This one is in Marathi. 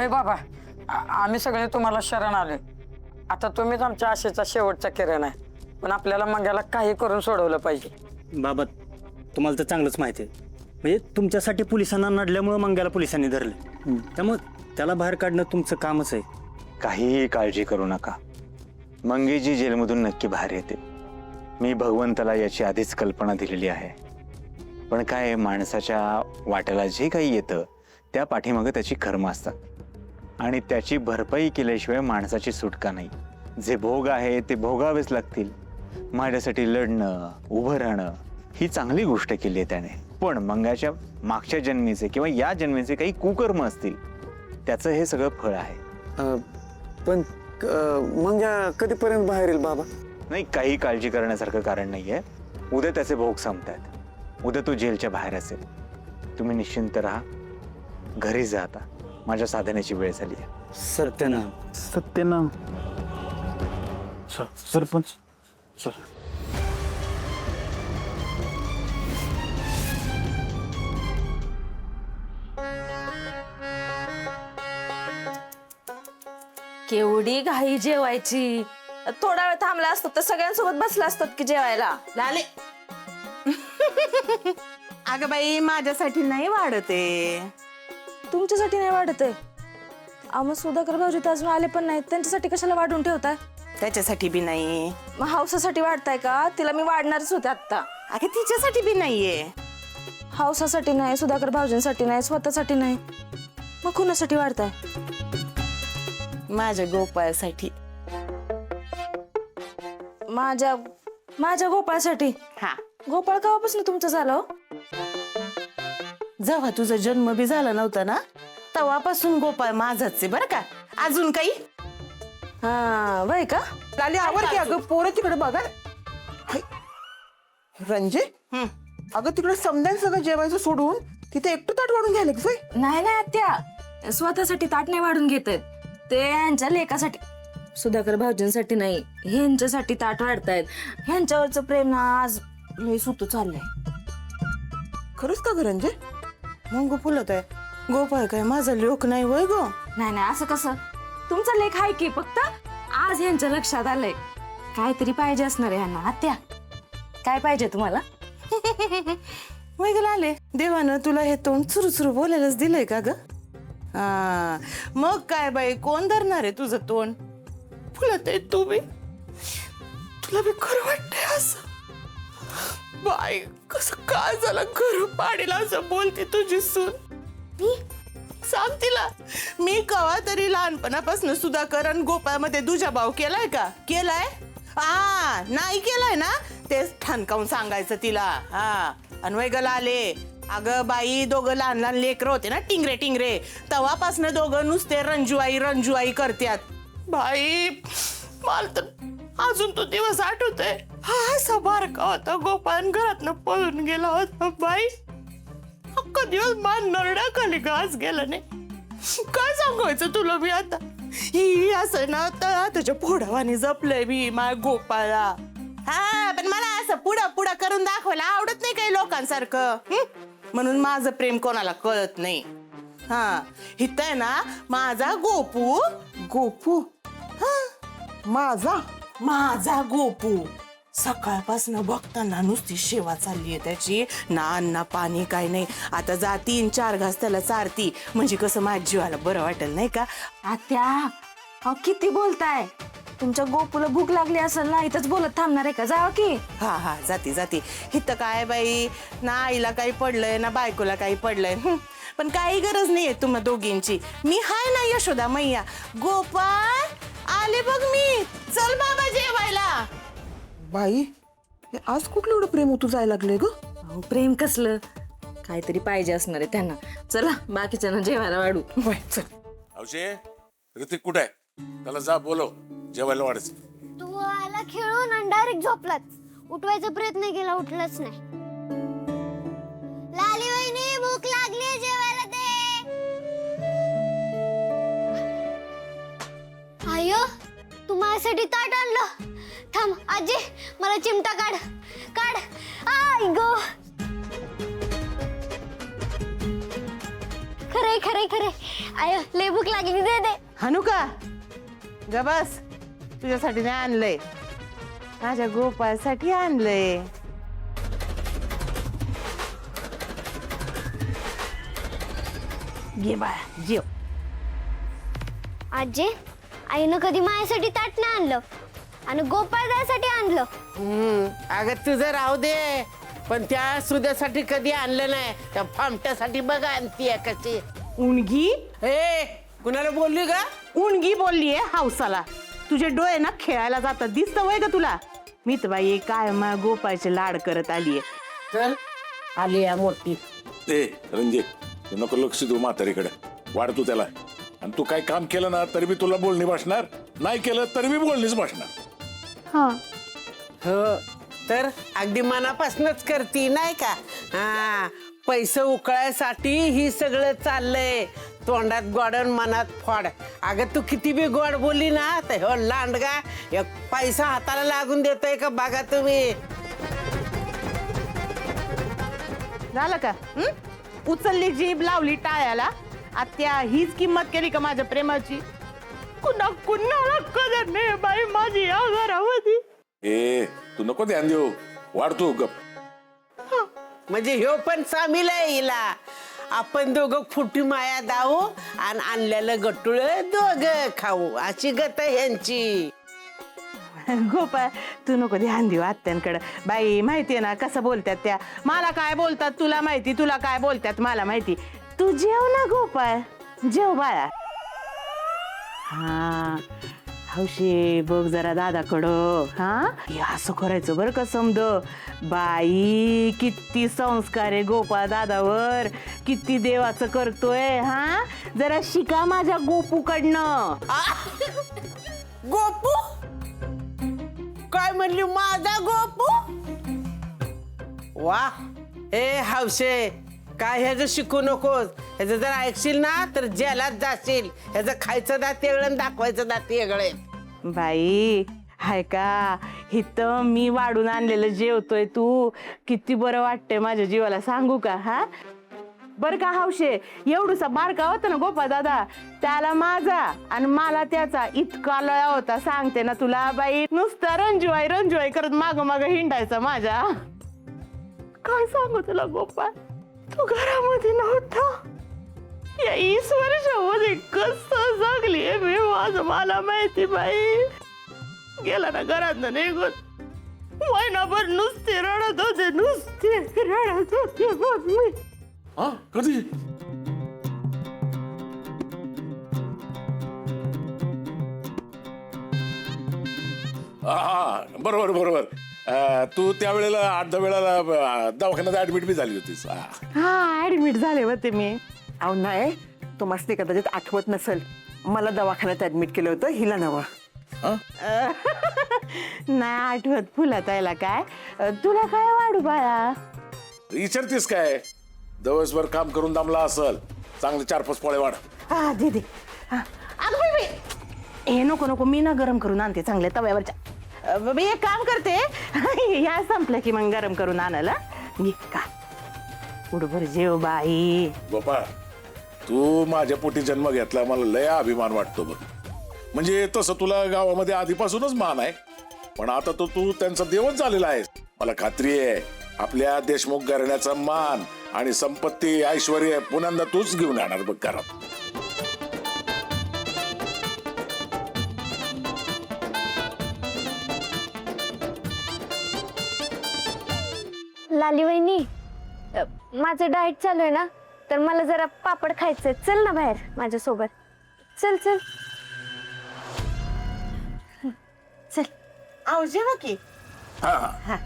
होय बाबा, आम्ही सगळे तुम्हाला शरण आलोय. आता तुम्हीच आमच्या आशेचा शेवटचा किरण आहे. पण आपल्याला मंग्याला काही करून सोडवलं पाहिजे. बाबा तुम्हाला तर चांगलंच माहिती आहे. म्हणजे तुमच्यासाठी पोलिसांना नडल्यामुळं मंग्याला पोलिसांनी धरले. त्यामुळं त्याला बाहेर काढणं तुमचं कामच आहे. काहीही काळजी करू नका. मंगेजी जेलमधून नक्की बाहेर येते. मी भगवंताला याची आधीच कल्पना दिलेली आहे. पण काय, माणसाच्या वाट्याला जे काही येतं त्या पाठीमागं त्याची कर्म असतात आणि त्याची भरपाई केल्याशिवाय माणसाची सुटका नाही. जे भोग आहे ते भोगावेच लागतील. माझ्यासाठी लढणं, उभं राहणं ही चांगली गोष्ट केली आहे त्याने. पण मंगाच्या मागच्या जन्मीचे किंवा या जन्मीचे काही कुकर्म असतील, त्याचं हे सगळं फळ आहे. पण मंग्या कधीपर्यंत बाहेर येईल बाबा? नाही, काही काळजी करण्यासारखं कारण नाहीये. उद्या त्याचे भोग संपतायत. उद्या तो जेलच्या बाहेर असेल. तुम्ही निश्चिंत राहा, घरी जा. आता माझ्या साधनेची वेळ झाली आहे. सत्यनाम. सत्यनाम. सरपंच सर. केवढी घाई जेवायची. थोडा वेळ थांबला असतो तर सगळ्यांसोबत बसला असतात की जेवायला. लाले अगं बाई, माझ्यासाठी नाही वाढते. तुमच्यासाठी नाही वाढत आहे. मग सुधाकर भाऊजी तर अजून आले पण नाहीत. त्यांच्यासाठी कशाला वाढून ठेवताय? त्याच्यासाठी बी नाही. मग हौसासाठी वाढताय का? तिला मी वाढणारच होते आता. अगं तिच्यासाठी बी नाहीये. हौसासाठी नाही, सुधाकर भाऊजींसाठी नाही, स्वतःसाठी नाही, मग कुणासाठी वाढताय? माझ्या गोपाळसाठी. माझ्या गोपाळसाठी? हा. गोपाळ केव्हापासून तुमचं झालं हो? जेव्हा तुझा जन्म बी झाला नव्हता ना, तेव्हापासून गोपाळ माझाच आहे बरं का. अजून काही? हा वय का? लाली आवर की अगं, पोरं तिकडे बघा. रंजे, अगं तिकडे समजायला सगळं जेवायचं सोडून तिथे एकटं ताट वाढून घ्यायला की काय? नाही नाही आत्या, स्वतःसाठी ताट नाही वाढून घेत आहेत ते. यांच्या लेकासाठी, सुधाकर भाऊजींसाठी नाही, ह्यांच्यासाठी ताट वाढतायत. ह्यांच्यावरचं प्रेम ना आज लय सुतू चाललंय. खरंच का ग रंजे? मग फुलत आहे. गोपाळ काय माझा लोक नाही वय गो. नाही नाही, असं कसं? तुमचा लेख आहे की, फक्त आज ह्यांच्या लक्षात आलंय. काहीतरी पाहिजे असणार आहे ह्यांना. आत्या, काय पाहिजे तुम्हाला? वय ग लाले, देवानं तुला हे तोंड सुरू बोलायलाच दिलंय का ग? हा, मग काय बाई, कोण धरणार आहे तुझं तोंड? फुलत आहे तू बी. तुला बी खरं वाटतंय असं? बाई, कसं काय झालं खरं पाडीला असं बोलते तुझी सून? सांग तिला, मी कवा तरी लहानपणापासून सुधाकर आणि गोपाळमध्ये दुजाभाव केलाय का? केलाय? नाही केलाय ना, तेच ठणकावून सांगायचं तिला. हा, अनवय आले. अगं बाई, दोघं लहान लहान लेकर होते ना, टिंगरे, तेव्हापासून दोघं नुसते रंजुआई करत्यात. बाई, मला तर अजून तो दिवस आठवतोय. हा असा बारका होता गोपाळ, घरातनं पळून गेला होता. बाई, अख्खा दिवस मान नरड्याखाली घास गेला नाही. काय सांगायचं तुला मी आता? ही असं ना त्याच्या पोडावानी जपलंय मी माझ्या गोपाळला. हा, पण मला असं पुढं करून दाखवायला आवडत नाही काही लोकांसारखं. म्हणून माझं प्रेम कोणाला कळत नाही. हा, हित आहे ना माझा गोपू. हा, माझा गोपू सकाळपासून बघताना नुसती सेवा चालली आहे त्याची. ना अन्न पाणी काय नाही. आता जा 3-4 घास त्याला चारती, म्हणजे कसं माझ्या जीवाला बरं वाटेल नाही का? आत्या, अहो किती बोलताय? तुमच्या गोपूला भूक लागली असेल ना, इथंच बोलत थांबणार आहे का? जावा की. हा, जाती. हिथं काय बाई, ना आईला काही पडलंय ना बायकोला काही पडलंय. पण काही गरज नाहीये तुम्हा दोघींची. मी हाय ना यशोदा मैया. गोपाळ आले बघ मी. चल बाबा जेवायला. बाई, हे आज कुठलं एवढं प्रेम होतू जायला लागले ग? अहो प्रेम कसलं, काहीतरी पाहिजे असणार आहे त्यांना. चला बाकीच्यांना जेवायला वाढू. चल. अवशे, ऋतिक कुठे आहे? त्याला जा बोलव, जेवायला वाढायचं. तू आला खेळून आणि डायरेक्ट झोपलाच. उठवायचा प्रयत्न केला, उठलाच नाही. लाली वहिनी, भूक लागली, जेवायला दे. आयो, तू माझ्यासाठी ताट आणलं. थांब आजी, मला चिमटा काढ. आई गो, खरे आय लय भूक लागली, दे दे. हानू का ग बस, तुझ्यासाठी नाही आणलंय, माझ्या गोपाळसाठी आणलंय. घे बाळा जेव. आजी, आईनं कधी माझ्यासाठी ताट नाही आणलं आणि गोपाळ दादासाठी आणलं. अगं तुझं राहू दे, पण त्या सुद्यासाठी कधी आणलं नाही. त्या फामट्यासाठी बघा आणतीये कशी. उणगी ए कुणाला बोलली का? उणगी बोललीये हावसाला. तुझे डोळे ना खेळायला जातात, दिसतं वय ग तुला? मी तर बाई काय मा गोपाळचे लाड करत आलीये. चल आली या मोठी. ए रणजित, तू नको लक्ष देऊ म्हातारीकडे. वाढ तू त्याला. आणि तू काय काम केलं ना तरी बी तुला बोलणी भासणार, नाही केलं तरी बी बोलणीच भासणार. हा हो तर अगदी मनापासूनच करती नाही का? हा, पैसे उकळायसाठी ही सगळं चाललंय. तोंडात गोड आणि मनात फोड. अगं तू किती बी गोड बोलली ना तर हो लांडगा एक पैसा हाताला लागून देतोय का बघा तुम्ही. झालं का? उचलली जीभ लावली टाळ्याला. आत्या हीच किंमत केली का माझ्या प्रेमाची? कुणा कुणाला कदर नाही बाई माझी या घरामध्ये. ए तू नको ध्यान देऊ, वाढ तू गप. म्हणजे ह्यो पण सामील आहे हिला. आपण दोघं फुटी माया दाऊ आणि आणलेलं गट्टुळ दोघं खाऊ, अशी गत ह्यांची. गोपाळ तू नको ध्यान देऊ आत्यांकडं. बाई माहितीये ना कसं बोलतात त्या. मला काय बोलतात तुला माहिती, तुला काय बोलतात मला माहिती. तू जेव ना गोपाळ, जेव बाळा. हा हौशी बघ जरा दादाकडं. हा हे असं करायचं बरं का समद. बाई किती संस्कार आहे गोपाळ दादावर, किती देवाचं करतोय. हा जरा शिका माझ्या गोपूकडनं. गोपू काय म्हणली? माझा गोपू? वा ए हौशे, काय ह्याचं शिकू नकोस. ह्याचं जर ऐकशील ना तर जेलात जाशील. ह्याचं खायचं दात वेगळं आणि दाखवायचं दात वेगळे. बाई हाय का, इथं मी वाढून आणलेलं जेवतोय तू. किती बरं वाटतंय माझ्या जीवाला सांगू का? हा बर का हौशे, एवढूसा बारका होता ना गोपाळ दादा, त्याला माझा आणि मला त्याचा इतका लळा होता सांगते ना तुला. बाई नुसता रंजुआई रंजुआई करत माग माग हिंडायचा माझ्या. काय सांगू तुला गोपाळ, तू घरामध्ये नव्हता. या 20 वर्षामध्ये कसं जगली मी माझं मला माहिती. बाई गेला ना घरात निघून, महिनाभर नुसते रडत होते, नुसते रडत होते बघ मी. हा कधी? हा बरोबर बरोबर. तू त्यावेळेला 8-10 वेळेला दवाखान्यात ऍडमिट बी झाली होतीस. हा ऍडमिट झाले होते मी. अहो नाही, तुम्हाला कदाचित आठवत नसेल, मला दवाखान्यात ऍडमिट केलं होतं, हिला नवा. नाही आठवत फुलात यायला. काय तुला काय वाढू बाळा? विचारतीस काय? दिवसभर काम करून दमला असल, चांगले 4-5 पोळे वाढ. हा दे दे. अगं बाई बाई, हे नको नको, मी ना गरम करून आणते चांगल्या तव्यावरच्या. मी एक काम करते, ह्या संपलं की मग गरम करून आणायला घे का. उडभर जेव बाई. बापा तू माझ्या पोटी जन्म घेतला, मला लय अभिमान वाटतो बघ. म्हणजे तसं तुला गावामध्ये आधीपासूनच मान आहे, पण आता तो तू त्यांचा देवच झालेला आहेस. मला खात्री आहे आपल्या देशमुख घराण्याचा मान आणि संपत्ती ऐश्वर्य पुन्हा तूच घेऊन येणार बघ घरात. लाली वहिनी, माझं डाएट चालू आहे ना, तर मला जरा पापड खायचंय. चल ना बाहेर माझ्यासोबत. चल चल चल. आव जेवा की. हा हा